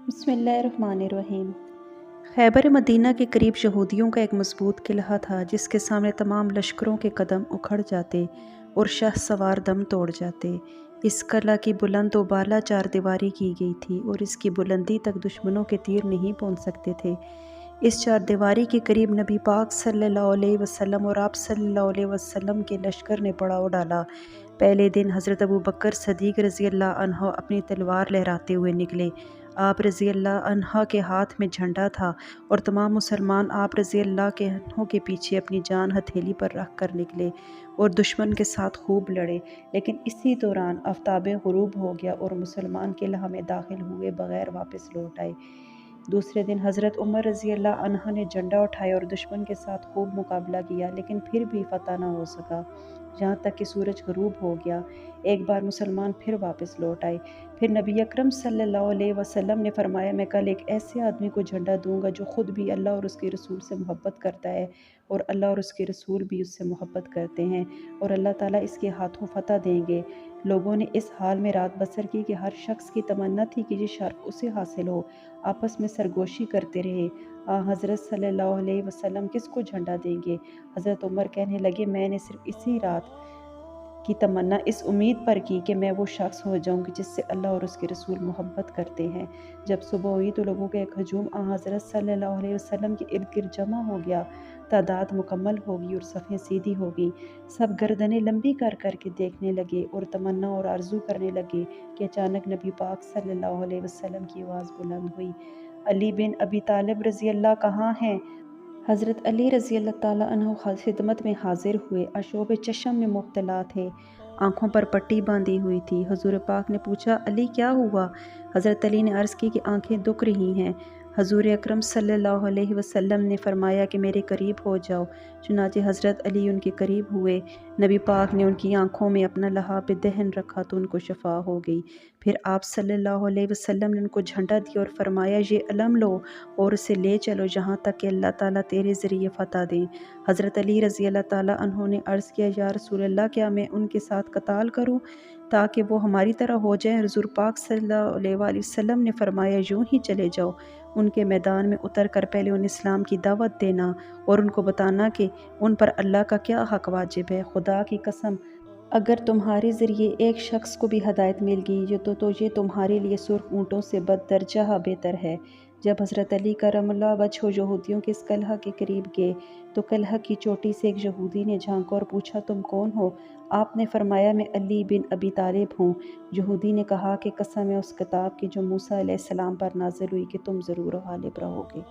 बिस्मिल्लाहिर्रहमानिर्रहीम। खैबर मदीना के करीब यहूदियों का एक मजबूत किला था जिसके सामने तमाम लश्करों के कदम उखड़ जाते और शह सवार दम तोड़ जाते। इस किला की बुलंद व बाला चार दीवारी की गई थी और इसकी बुलंदी तक दुश्मनों के तीर नहीं पहुंच सकते थे। इस चार दीवारी के करीब नबी पाक सल्लल्लाहु अलैहि वसल्लम और आप सल्लल्लाहु अलैहि वसल्लम के लश्कर ने पड़ाव डाला। पहले दिन हज़रत अबू बकर सदीक रज़ी अल्लाह अन्हो अपनी तलवार लहराते हुए निकले। आप रज़ी अल्लाह अन्हा के हाथ में झंडा था और तमाम मुसलमान आप रज़ी अल्लाह के अन्हों के पीछे अपनी जान हथेली पर रख कर निकले और दुश्मन के साथ खूब लड़े। लेकिन इसी दौरान आफ़ताब ग़ुरूब हो गया और मुसलमान किला में दाखिल हुए बग़ैर वापस लौट आए। दूसरे दिन हज़रत उमर रज़ी अल्लाह अन्हा ने झंडा उठाया और दुश्मन के साथ खूब मुकाबला किया, लेकिन फिर भी फ़तह न हो सका, यहाँ तक कि सूरज ग़रूब हो गया। एक बार मुसलमान फिर वापस लौट आए। फिर नबी अकरम सल्लल्लाहु अलैहि वसल्लम ने फरमाया, मैं कल एक ऐसे आदमी को झंडा दूंगा जो ख़ुद भी अल्लाह और उसके रसूल से मोहब्बत करता है और अल्लाह और उसके रसूल भी उससे मोहब्बत करते हैं और अल्लाह ताला इसके हाथों फ़तह देंगे। लोगों ने इस हाल में रात बसर की कि हर शख्स की तमन्ना थी कि ये शर्फ उसे हासिल हो। आपस में सरगोशी करते रहे। हज़रत सल्लल्लाहु अलैहि वसल्लम किसको झंडा देंगे? हज़रत उमर कहने लगे, मैंने सिर्फ इसी रात की तमन्ना इस उम्मीद पर की कि मैं वो शख्स हो जाऊं कि जिससे अल्लाह और उसके रसूल मोहब्बत करते हैं। जब सुबह हुई तो लोगों का एक हजूम हज़रत सल्लल्लाहु अलैहि वसल्लम के इर्द गिर्द जमा हो गया। तादाद मुकम्मल होगी और सफ़ें सीधी होगी। सब गर्दनें लंबी कर कर के देखने लगे और तमन्ना और आरजू करने लगे कि अचानक नबी पाक सल्लल्लाहु अलैहि वसल्लम की आवाज़ बुलंद हुई, अली बिन अबी तालिब रज़ी अल्लाह कहाँ हैं? हज़रत अली रज़ी अल्लाह ताला अन्हु खिदमत में हाजिर हुए। अशोब चश्म में मुब्तला थे, आँखों पर पट्टी बांधी हुई थी। हुजूर पाक ने पूछा, अली क्या हुआ? हज़रत अली ने अर्ज़ की कि आँखें दुख रही हैं। हजूर अकरम सल्लल्लाहु अलैहि वसल्लम ने फरमाया कि मेरे करीब हो जाओ। चुनांचे हज़रत अली उनके करीब हुए। नबी पाक ने उनकी आँखों में अपना लहाब दहन रखा तो उनको शफा हो गई। फिर आप सल्लल्लाहु अलैहि वसल्लम ने उनको झंडा दिया और फरमाया, ये अलम लो और उसे ले चलो जहाँ तक कि अल्लाह ताला तेरे ज़रिए फ़तह दें। हज़रत अली रज़ी अल्लाह ताला अन्हों ने अर्ज़ किया, या रसूल अल्लाह क्या मैं उनके साथ कताल करूँ ताकि वो हमारी तरह हो जाएं? हुज़ूर पाक सल्लल्लाहु अलैहि वसल्लम ने फरमाया, यूँ ही चले जाओ। उनके मैदान में उतर कर पहले उन्हें इस्लाम की दावत देना और उनको बताना कि उन पर अल्लाह का क्या हक़ वाजिब है। खुदा की कसम, अगर तुम्हारे ज़रिए एक शख्स को भी हदायत मिल गई तो ये तुम्हारे लिए सुर्ख ऊँटों से बददरजा बेहतर है। जब हज़रत अली करमुल्लाह वजह यहूदियों के इस कलह के करीब गए तो कलह की चोटी से एक यहूदी ने झांका और पूछा, तुम कौन हो? आपने फरमाया, मैं अली बिन अबी तालिब हूँ। यहूदी ने कहा कि कसम है उस किताब की जो मूसा अलैहिस्सलाम पर नाज़िल हुई कि तुम ज़रूर गालिब रहोगे।